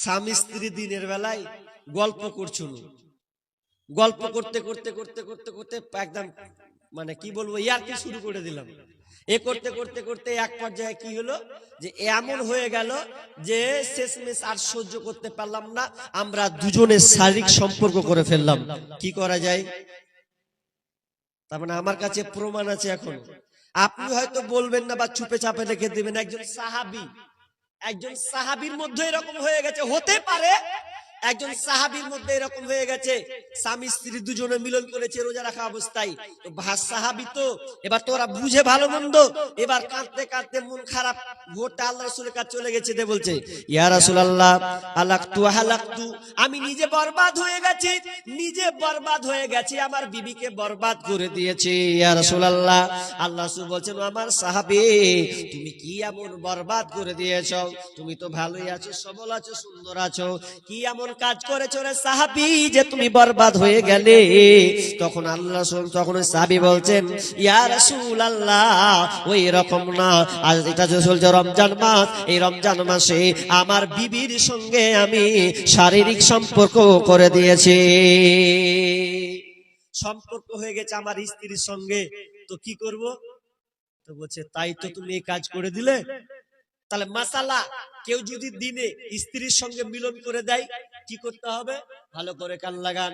স্বামী স্ত্রী দিনের বেলায় গল্প করছিল, গল্প করতে করতে করতে করতে করতে একদম মানে কি বলবো ইয়ার্কি শুরু করে দিলাম। এ করতে করতে করতে এক পর্যায়ে কি হলো যে এমন হয়ে গেল যে শেষমেশ আর সহ্য করতে পারলাম না, আমরা দুজনে শারীরিক সম্পর্ক করে ফেললাম। কি করা যায়? তার মানে আমার কাছে প্রমাণ আছে। এখন আপনি হয়তো বলবেন না বা চুপে চাপে রেখে দিবেন, একজন সাহাবীর মধ্যে এরকম হয়ে গেছে, হতে পারে একজন সাহাবীর মধ্যে এরকম হয়ে গেছে, স্বামী স্ত্রী দুজনে মিলন করেছে রোজা রাখা অবস্থায়। তো সাহাবী তো এবার তোরা বুঝে ভালো মন্দ, এবার কাঁদতে কাঁদতে মন খারাপ, ভোরটা আল্লাহ রাসূলের কাছে চলে গেছে, দে বলছে ইয়া রাসূলুল্লাহ হালাকতু, আমি নিজে বরবাদ হয়ে গেছি, আমার বিবিকে বরবাদ করে দিয়েছি ইয়া রাসূলুল্লাহ। আল্লাহ রাসূল বলছেন আমার সাহাবী তুমি কি এমন বরবাদ করে দিয়েছো? তুমি তো ভালোই আছো, সবল আছো, সুন্দর আছো, কি এমন কাজ করেছো রে সাহাবী যে তুমি বরবাদ হয়ে গেলে? তখন আল্লাহ রাসূল তখন সাহাবী বলছেন ইয়া রাসূলুল্লাহ ওই রকম না, আজ এটা চলছে রমজান মাস, এই রমজান মাসে আমার বিবির সঙ্গে আমি শারীরিক সম্পর্ক করে দিয়েছি, সম্পর্ক হয়ে গেছে আমার স্ত্রীর সঙ্গে, তো কি করব? তো বলছে তাই তো তুমি এই কাজ করে দিলে। তাহলে মাসালা, কেউ যদি দিনে স্ত্রীর সঙ্গে মিলন করে দেয় কি করতে হবে? ভালো করে কান লাগান।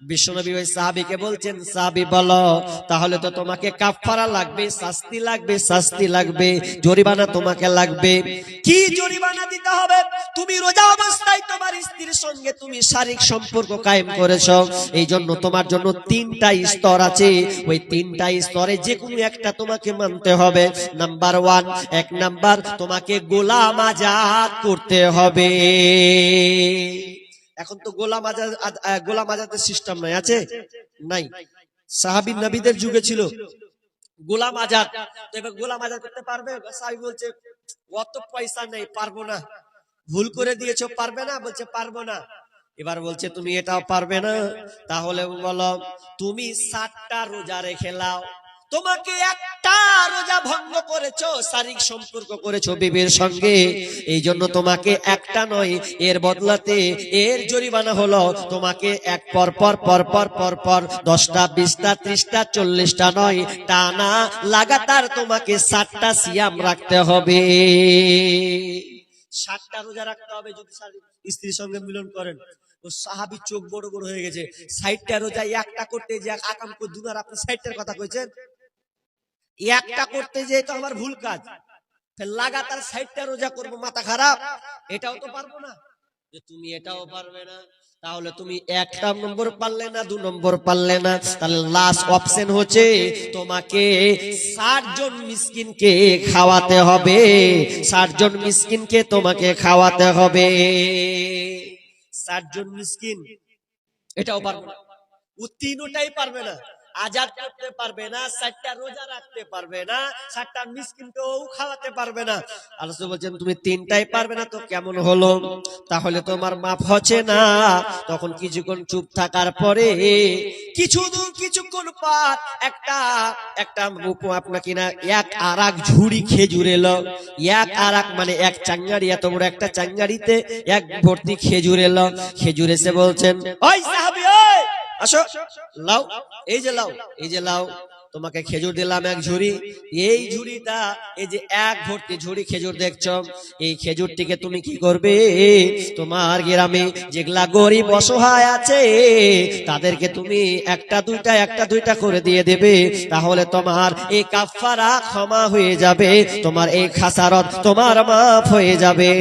বিশ্বনবী ওই সাহাবীকে বলছেন সাহাবী বলো, তাহলে তো তোমাকে কাফারা লাগবে, শাস্তি লাগবে, জরিমানা তোমাকে লাগবে। কি জরিমানা দিতে হবে? তুমি রোজা অবস্থায় তোমার স্ত্রীর সঙ্গে তুমি শারীরিক সম্পর্ক কায়েম করেছো, এই জন্য তোমার জন্য 3টা স্তর আছে, ওই 3টা স্তরে যে কোনো একটা তোমাকে মানতে হবে। নাম্বার 1, 1 নাম্বার তোমাকে গোলাম আজাদ করতে হবে। এখন তো গোলাম আজাদের সিস্টেম নাই, আছে নাই? সাহাবী নবীদের যুগে ছিল গোলাম আজাদ। এবার গোলাম আজাদ করতে পারবে? সাহাবী বলছে অত পয়সা নেই, পারবো না। ভুল করে দিয়েছো, পারবে না? বলছে পারবো না। এবার বলছে তুমি এটাও পারবে না, তাহলে বলো তুমি 60টা রোজা রেখে নাও। তোমাকে একটা রোজা ভঙ্গ করেছো, শারীরিক সম্পর্ক করেছো বিবির সঙ্গে, এই জন্য তোমাকে একটা নয়, এর বদলাতে এর জরিমানা হলো তোমাকে এক পর 10টা 20টা 30টা 40টা নয়, টানা লাগাতার তোমাকে 60টা সিয়াম রাখতে হবে। 60টা রোজা রাখতে হবে যদি স্ত্রীর সঙ্গে মিলন করেন। ও সাহাবী চোখ বড় বড় হয়ে গেছে, 60টা রোজা একটা করতে যে আকাম করে দুনার, আপনি 60টার কথা কইছেন? একটা করতে যে তো আমার ভুল কাজ, লাগাতার 60টা রোজা করবো, মাথা খারাপ? এটাও তো পারবো না। যে তুমি এটাও পারবে না, তাহলে তুমি 1 নম্বর পারলে না, 2 নম্বর পারলে না, তাহলে লাস্ট অপশন হচ্ছে তোমাকে 60 জন মিসকিনকে খাওয়াতে হবে, 60 জন মিসকিনকে তোমাকে খাওয়াতে হবে। 60 জন মিসকিন, এটাও পারবে না। ও 3টাই পারবে না, আজাদ করতে পারবে না, 60টা রোজা রাখতে পারবে না, 60টা মিসকিনকেও খাওয়াতে পারবে না। আল্লাহ বলছেন তুমি 3টাই পারবে না, তো কেমন হলো? তাহলে তোমার মাপ হচ্ছে না। তখন কিছুক্ষণ চুপ থাকার পরে কিছুক্ষণ পর একটা আপনাকে না এক আরাক ঝুড়ি খেজুর এলো। এক আরাক মানে এক চাঙ্গারি, এত বড় একটা চাঙ্গারিতে এক ভর্তি খেজুর এলো। খেজুর এসে বলছেন ওই সাহাবী ওই আসো, লাও, এই যে লাও, তোমাকে খেজুর দিলাম এক ঝুড়ি। এই ঝুড়িটা, এই যে এক ভর্তি ঝুড়ি খেজুর দেখছো, এই খেজুরটিকে তুমি কি করবে? তোমার গ্রামে যেগুলা গরিব অসহায় আছে তাদেরকে তুমি একটা দুইটা করে দিয়ে দেবে, তাহলে তোমার এই কাফারা ক্ষমা হয়ে যাবে, তোমার এই খাসারত তোমার মাফ হয়ে যাবে।